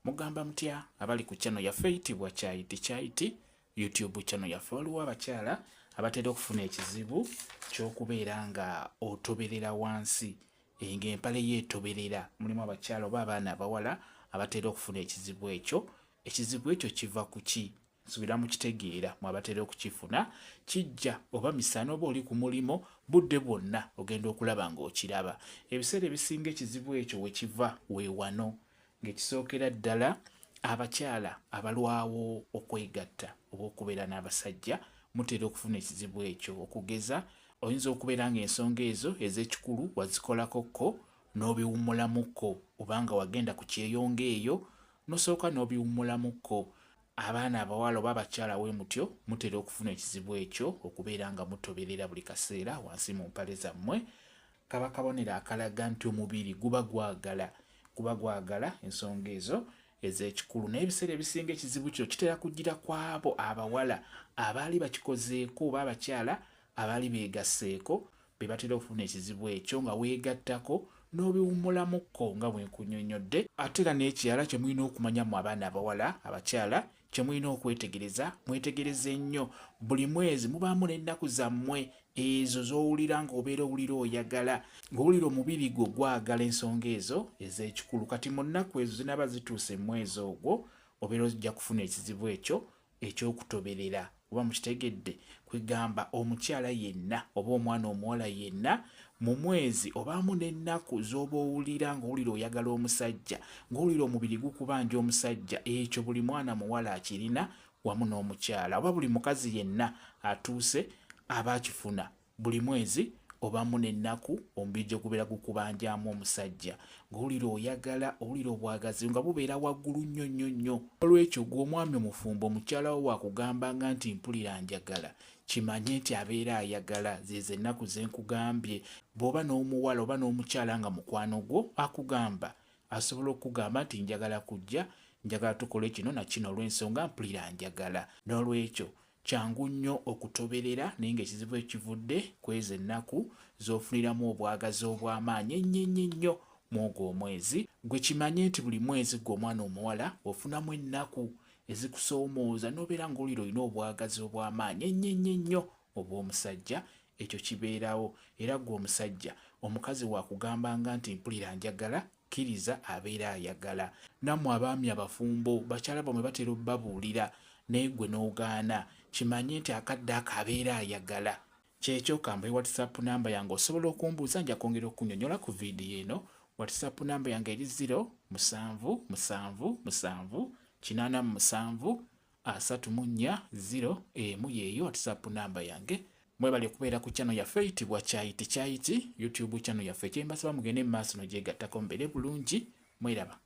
Mugamba mutya abali ku channel yaffe eyitibwa Kyayiti YouTube channel yaffe. Waliwo abakyala abatera okufuna ekizibu ky'okubeera nga otoberera wansi ng'empale yeetoberera. Mulimu abakyala oba abaana abawala abatera okufuna ekizibu ekyo. Ekizibu ekyo kiva ku ki? Nsubira mu kitegeera mu abatera okukifuna. Kijja oba misana oba oli ku mulimo, budde bwonna ogenda okulaba ng'okiraba. Ebiseera ebisinga ekizibu ekyo we kiva weewano, ng'ekisookera ddala abakyala abalwawo okwegatta oba okubeera n'abasajja mutera okufuna ekizibu ekyo. Okugeza, oyinza okubeera ng'ensonga ezo ez'ekikulu wazikolakokko n'obiwummulamukko, obanga wagenda ku kyeyonga eyo n'osooka n'obiwummulamukko. Abaana abawala oba abakyala we mutyo mutera okufuna ekizibu ekyo, okubeera nga mutoberera buli kaseera wansi mu mpale zammwe. Kaba kabonero akalaga nti omubiri guba gwagala ensonga ezo ez'ekikulu. N'ebiseera ebisinga ekizibu kyo kitera kugira ku abo abawala abaali bakikozeeko oba abakyala abaali beegasseeko, be batera okufuna ekizibu ekyo nga weegattako n'obiwummulamukko nga bwe nkunnyonnyodde. Ate era n'ekirala kye mulina okumanya mu abaana abawala abakyala, kye mulina okwetegereza, mwetegereze nnyo. Buli mwezi mubaamu n'ennaku zammwe ezo z'owulira ng'obeera owulira oyagala, ng'owulira omubiri gwo gwagala ensonga ezo ez'ekikulu. Kati mu nnaku ezo zinaaba zituuse mu mwezi ogwo, obeera ojja kufuna ekizibu ekyo eky'okutoberera. Oba mukitegedde? Kwegamba omukyala yenna oba omwana omuwala yenna mu mwezi obaamu n'ennaku z'oba owulira ng'owulira oyagala omusajja, ng'owulira omubiri gukubanja omusajja. Ekyo buli mwana muwala akirina wamu n'omukyala, oba buli mukazi yenna atuuse aba akifuna. Buli mwezi obaamu n'ennaku omubiri gye gubeera gukubanjamu omusajja, ng'owulira oyagala, owulira obwagazi nga bubeera waggulu nnyo nnyo nnyo. Olw'ekyo gw'omwami omufumbo omukyala wo wakugambanga nti mpulira njagala, kimanye nti abeera ayagala. Zezo ennaku ze nkugambye. Bw'oba n'omuwala oba n'omukyala nga mukwano gwo akugamba, asobola okugamba nti njagala kujja, njagala tukole kino na kino olw'ensonga mpulira njagala. N'olw'ekyo kyangu nnyo okutoberera, naye ng'ekizibu ekivudde kw'ezo ennaku z'ofuniramu obwagazi obw'amaanyi ennyo mw'ogwo omwezi. Gwe kimanye nti buli mwezi gw'omwana omuwala ofunamu ennaku ezikusoomooza n'obeera ng'olira olina obwagazi obw'amaanyi ennyo obw'omusajja. Ekyo kibeerawo. Era gwe omusajja, omukazi wakugambanga nti mpulira njagala, kkiriza abeera ayagala. Nammwe abaami abafumbo, bakyala bamwe batera obbabuulira naye gwe n'ogaana, kimanye nti akadde ako abeera ayagala. Kyekyo kambaye WhatsApp namba yange, osobola okumbuuza, nja kwongera okunyonnyola ku viidiyo eno. WhatsApp namba yange eri 0778784 yeeyo WhatsApp namba yange. Mwebale kubeera ku channel yaffe eyitibwa Kyayiti YouTube channel yaffe. Kyembasaba mugende mu maaso n'ogyegattako mubeere bulungi. Mweraba.